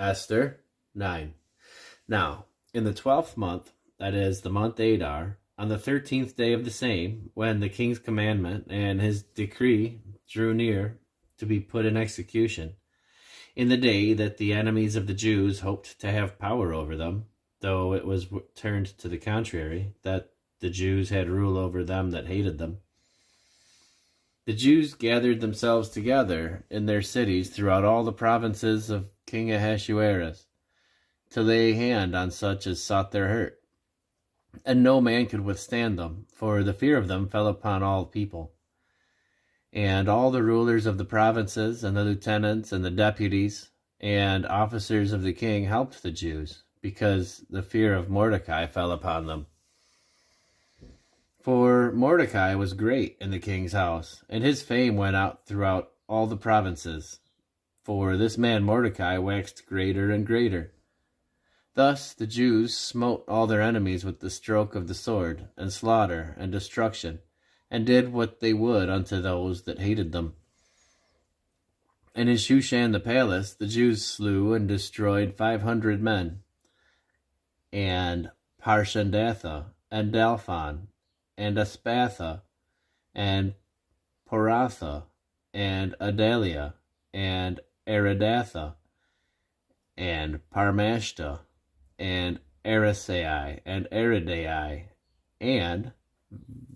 Esther 9. Now, in the 12th month, that is the month Adar, on the 13th day of the same, when the king's commandment and his decree drew near to be put in execution, in the day that the enemies of the Jews hoped to have power over them, though it was turned to the contrary, that the Jews had rule over them that hated them, the Jews gathered themselves together in their cities throughout all the provinces of King Ahasuerus, to lay hand on such as sought their hurt. And no man could withstand them, for the fear of them fell upon all people. And all the rulers of the provinces, and the lieutenants, and the deputies, and officers of the king helped the Jews, because the fear of Mordecai fell upon them. For Mordecai was great in the king's house, and his fame went out throughout all the provinces. For this man Mordecai waxed greater and greater. Thus the Jews smote all their enemies with the stroke of the sword, and slaughter, and destruction, and did what they would unto those that hated them. And in Shushan the palace the Jews slew and destroyed 500 men, and Parshandatha, and Dalphon, and Aspatha, and Poratha, and Adalia, and Aridatha, and Parmashta, and Arasai, and Aridai, and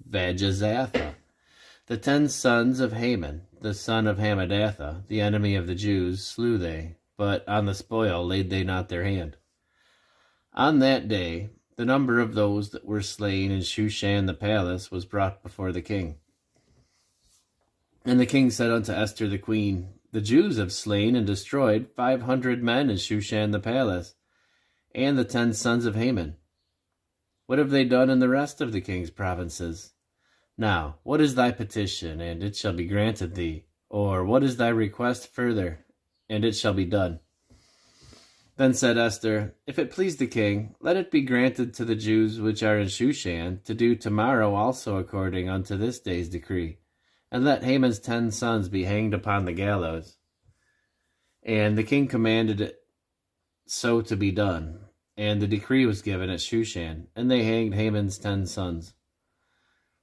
Vajazatha, the 10 sons of Haman, the son of Hammedatha, the enemy of the Jews, slew they, but on the spoil laid they not their hand. On that day the number of those that were slain in Shushan the palace was brought before the king. And the king said unto Esther the queen, The Jews have slain and destroyed 500 men in Shushan the palace, and the 10 sons of Haman. What have they done in the rest of the king's provinces? Now, what is thy petition, and it shall be granted thee? Or what is thy request further, and it shall be done? Then said Esther, If it please the king, let it be granted to the Jews which are in Shushan to do tomorrow also according unto this day's decree, and let Haman's 10 sons be hanged upon the gallows. And the king commanded it so to be done, and the decree was given at Shushan, and they hanged Haman's 10 sons.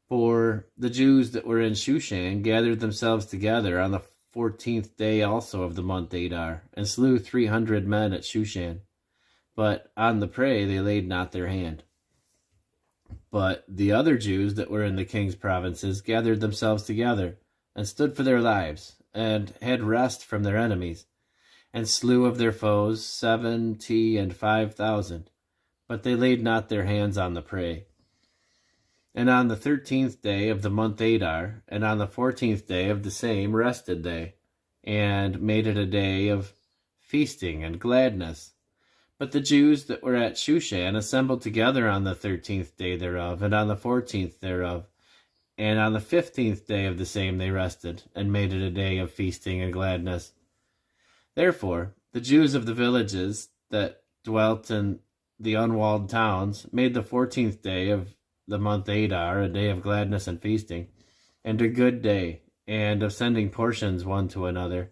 For the Jews that were in Shushan gathered themselves together on the 14th day also of the month Adar, and slew 300 men at Shushan. But on the prey they laid not their hand. But the other Jews that were in the king's provinces gathered themselves together, and stood for their lives, and had rest from their enemies, and slew of their foes 75,000. But they laid not their hands on the prey. And on the 13th day of the month Adar, and on the 14th day of the same rested they, and made it a day of feasting and gladness. But the Jews that were at Shushan assembled together on the 13th day thereof, and on the 14th thereof, and on the 15th day of the same they rested, and made it a day of feasting and gladness. Therefore the Jews of the villages that dwelt in the unwalled towns made the 14th day of the month Adar a day of gladness and feasting, and a good day, and of sending portions one to another.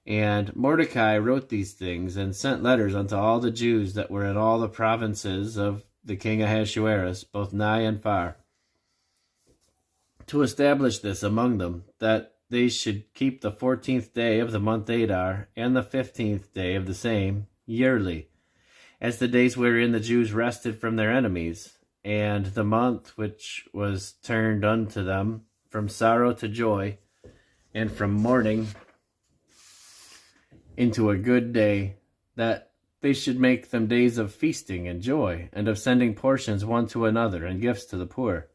And Mordecai wrote these things, and sent letters unto all the Jews that were in all the provinces of the king Ahasuerus, both nigh and far, to establish this among them, that they should keep the 14th day of the month Adar, and the 15th day of the same, yearly, as the days wherein the Jews rested from their enemies, and the month which was turned unto them from sorrow to joy, and from mourning into a good day, that they should make them days of feasting and joy, and of sending portions one to another, and gifts to the poor.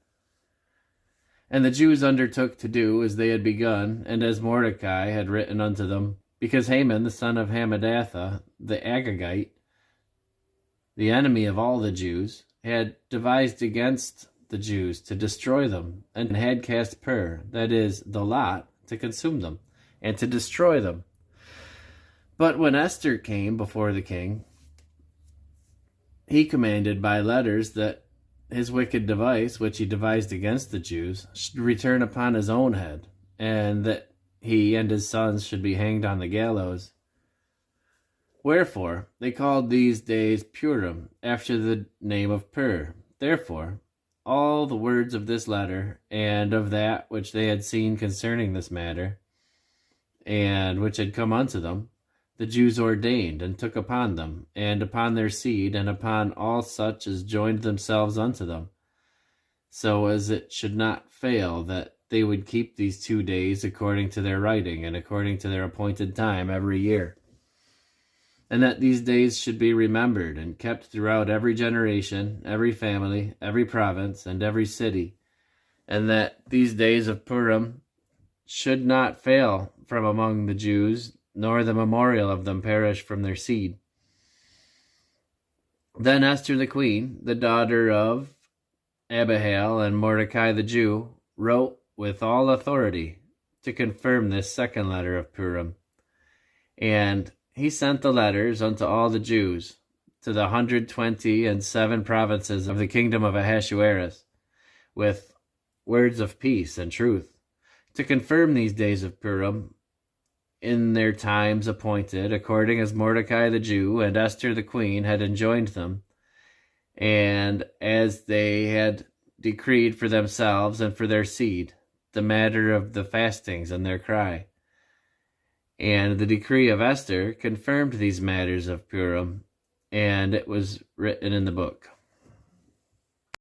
And the Jews undertook to do as they had begun, and as Mordecai had written unto them, because Haman the son of Hammedatha, the Agagite, the enemy of all the Jews, had devised against the Jews to destroy them, and had cast pur, that is, the lot, to consume them, and to destroy them. But when Esther came before the king, he commanded by letters that his wicked device, which he devised against the Jews, should return upon his own head, and that he and his sons should be hanged on the gallows. Wherefore they called these days Purim, after the name of Pur. Therefore all the words of this letter, and of that which they had seen concerning this matter, and which had come unto them, the Jews ordained, and took upon them, and upon their seed, and upon all such as joined themselves unto them, so as it should not fail that they would keep these 2 days according to their writing, and according to their appointed time every year. And that these days should be remembered and kept throughout every generation, every family, every province, and every city, and that these days of Purim should not fail from among the Jews, nor the memorial of them perish from their seed. Then Esther the queen, the daughter of Abihail and Mordecai the Jew, wrote with all authority to confirm this second letter of Purim. And he sent the letters unto all the Jews, to the 127 provinces of the kingdom of Ahasuerus, with words of peace and truth, to confirm these days of Purim in their times appointed, according as Mordecai the Jew and Esther the queen had enjoined them, and as they had decreed for themselves and for their seed, the matter of the fastings and their cry. And the decree of Esther confirmed these matters of Purim, and it was written in the book.